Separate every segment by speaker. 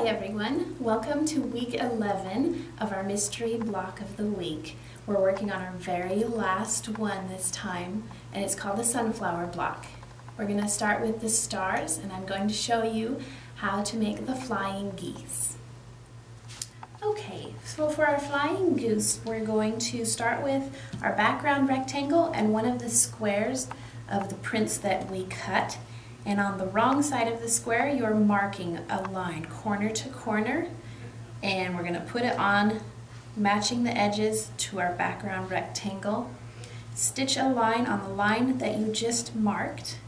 Speaker 1: Hi everyone, welcome to week 11 of our mystery block of the week. We're working on our very last one this time, and it's called the sunflower block. We're going to start with the stars, and I'm going to show you how to make the flying geese. Okay, so for our flying goose, we're going to start with our background rectangle and one of the squares of the prints that we cut. And on the wrong side of the square, you're marking a line corner to corner, and we're going to put it on, matching the edges to our background rectangle. Stitch a line on the line that you just marked,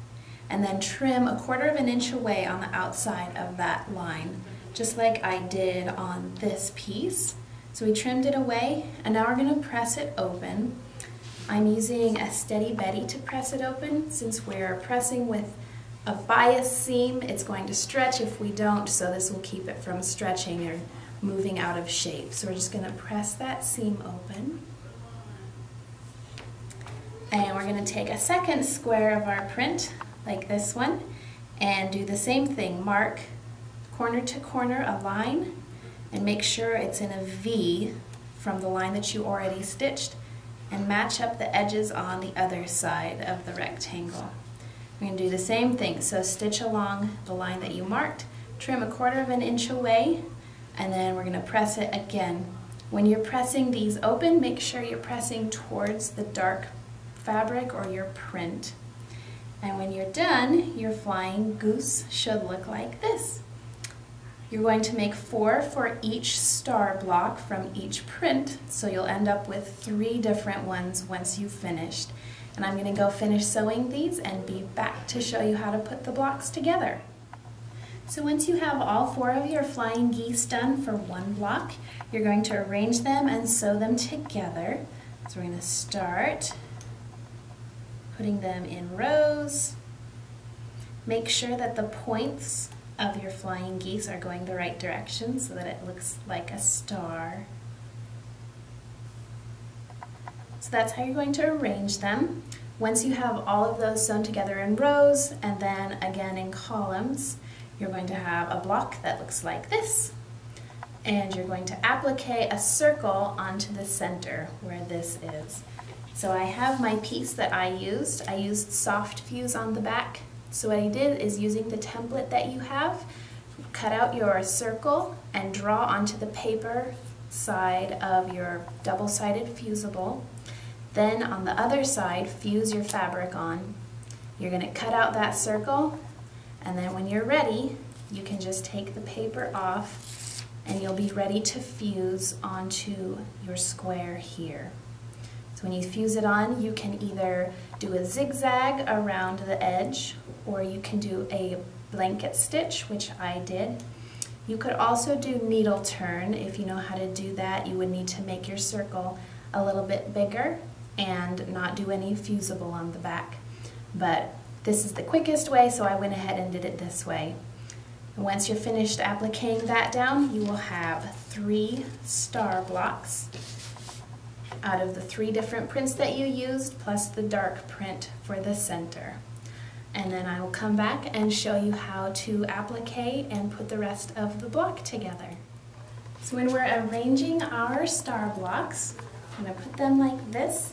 Speaker 1: and then trim 1/4 inch away on the outside of that line, just like I did on this piece. So we trimmed it away, and now we're going to press it open. I'm using a Steady Betty to press it open. Since we're pressing with a bias seam, it's going to stretch if we don't, so this will keep it from stretching or moving out of shape. So we're just going to press that seam open. And we're going to take a second square of our print, like this one, and do the same thing. Mark corner to corner a line, and make sure it's in a V from the line that you already stitched, and match up the edges on the other side of the rectangle. We're going to do the same thing, so stitch along the line that you marked, trim 1/4 inch away, and then we're going to press it again. When you're pressing these open, make sure you're pressing towards the dark fabric or your print. And when you're done, your flying goose should look like this. You're going to make 4 for each star block from each print, so you'll end up with 3 different ones once you've finished. And I'm going to go finish sewing these and be back to show you how to put the blocks together. So once you have all 4 of your flying geese done for one block, you're going to arrange them and sew them together. So we're going to start putting them in rows. Make sure that the points of your flying geese are going the right direction so that it looks like a star. So that's how you're going to arrange them. Once you have all of those sewn together in rows and then again in columns, you're going to have a block that looks like this. And you're going to applique a circle onto the center where this is. So I have my piece that I used soft fuse on the back. So what I did is, using the template that you have, cut out your circle and draw onto the paper side of your double-sided fusible. Then on the other side, fuse your fabric on. You're going to cut out that circle, and then when you're ready, you can just take the paper off and you'll be ready to fuse onto your square here. So when you fuse it on, you can either do a zigzag around the edge, or you can do a blanket stitch, which I did. You could also do needle turn. If you know how to do that, you would need to make your circle a little bit bigger and not do any fusible on the back. But this is the quickest way, so I went ahead and did it this way. And once you're finished appliquing that down, you will have 3 star blocks out of the 3 different prints that you used, plus the dark print for the center. And then I will come back and show you how to applique and put the rest of the block together. So when we're arranging our star blocks, I'm going to put them like this.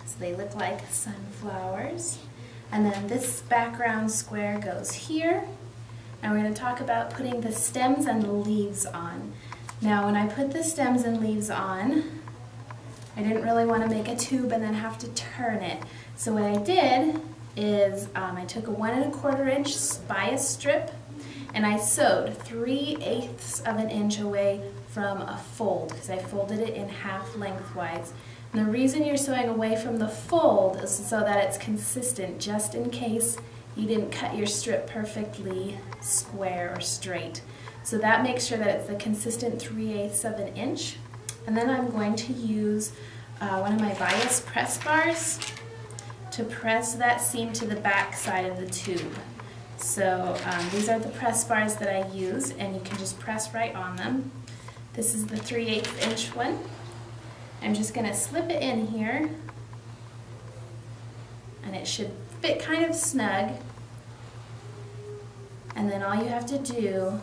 Speaker 1: So they look like sunflowers. And then this background square goes here. And we're going to talk about putting the stems and the leaves on. Now when I put the stems and leaves on, I didn't really want to make a tube and then have to turn it. So what I did is I took a 1 1/4 inch bias strip, and I sewed 3/8 of an inch away from a fold, because I folded it in half lengthwise. And the reason you're sewing away from the fold is so that it's consistent, just in case you didn't cut your strip perfectly square or straight. So that makes sure that it's the consistent 3/8 of an inch. And then I'm going to use one of my bias press bars to press that seam to the back side of the tube. So these are the press bars that I use, and you can just press right on them. This is the 3/8 inch one. I'm just going to slip it in here, and it should fit kind of snug. And then all you have to do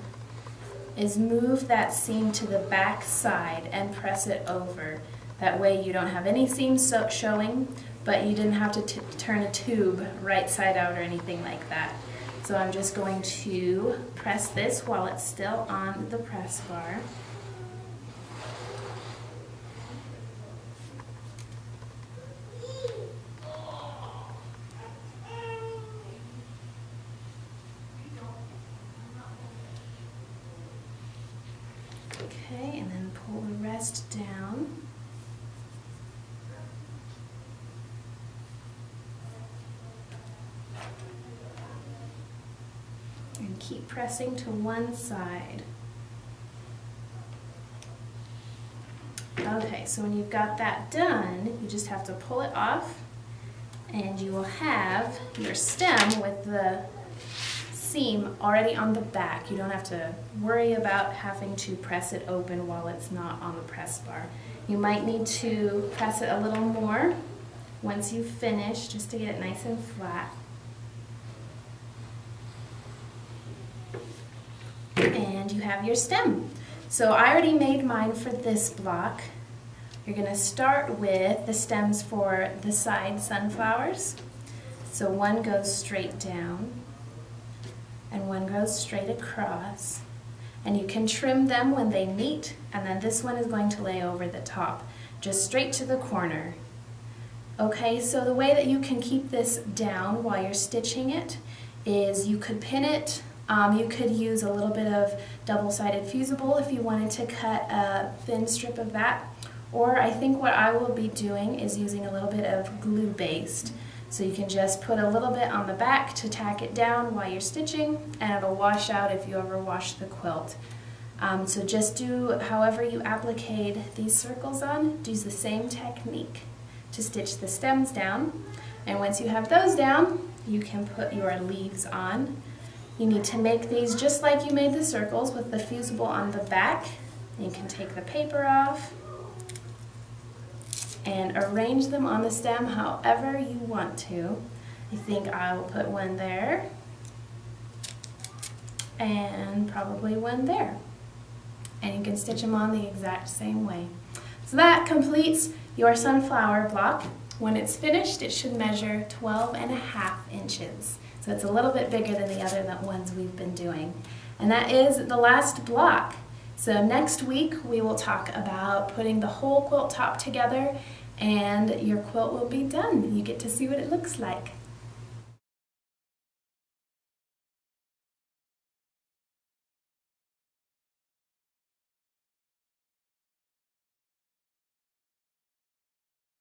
Speaker 1: is move that seam to the back side and press it over. That way you don't have any seams showing, but you didn't have to turn a tube right side out or anything like that. So I'm just going to press this while it's still on the press bar. Okay, and then pull the rest down. And keep pressing to one side. Okay, so when you've got that done, you just have to pull it off, and you will have your stem with the seam already on the back. You don't have to worry about having to press it open while it's not on the press bar. You might need to press it a little more once you finish, just to get it nice and flat. And you have your stem. So I already made mine for this block. You're going to start with the stems for the side sunflowers. So one goes straight down, and one goes straight across, and you can trim them when they meet, and then this one is going to lay over the top, just straight to the corner. Okay, so the way that you can keep this down while you're stitching it is you could pin it. You could use a little bit of double-sided fusible if you wanted to cut a thin strip of that, or I think what I will be doing is using a little bit of glue-based. So you can just put a little bit on the back to tack it down while you're stitching, and it'll wash out if you ever wash the quilt. So just do however you appliqued these circles on, use the same technique to stitch the stems down. And once you have those down, you can put your leaves on. You need to make these just like you made the circles with the fusible on the back. You can take the paper off and arrange them on the stem however you want to. I think I will put one there and probably one there. And you can stitch them on the exact same way. So that completes your sunflower block. When it's finished, it should measure 12.5 inches. So it's a little bit bigger than the other ones we've been doing. And that is the last block. So next week we will talk about putting the whole quilt top together, and your quilt will be done. You get to see what it looks like.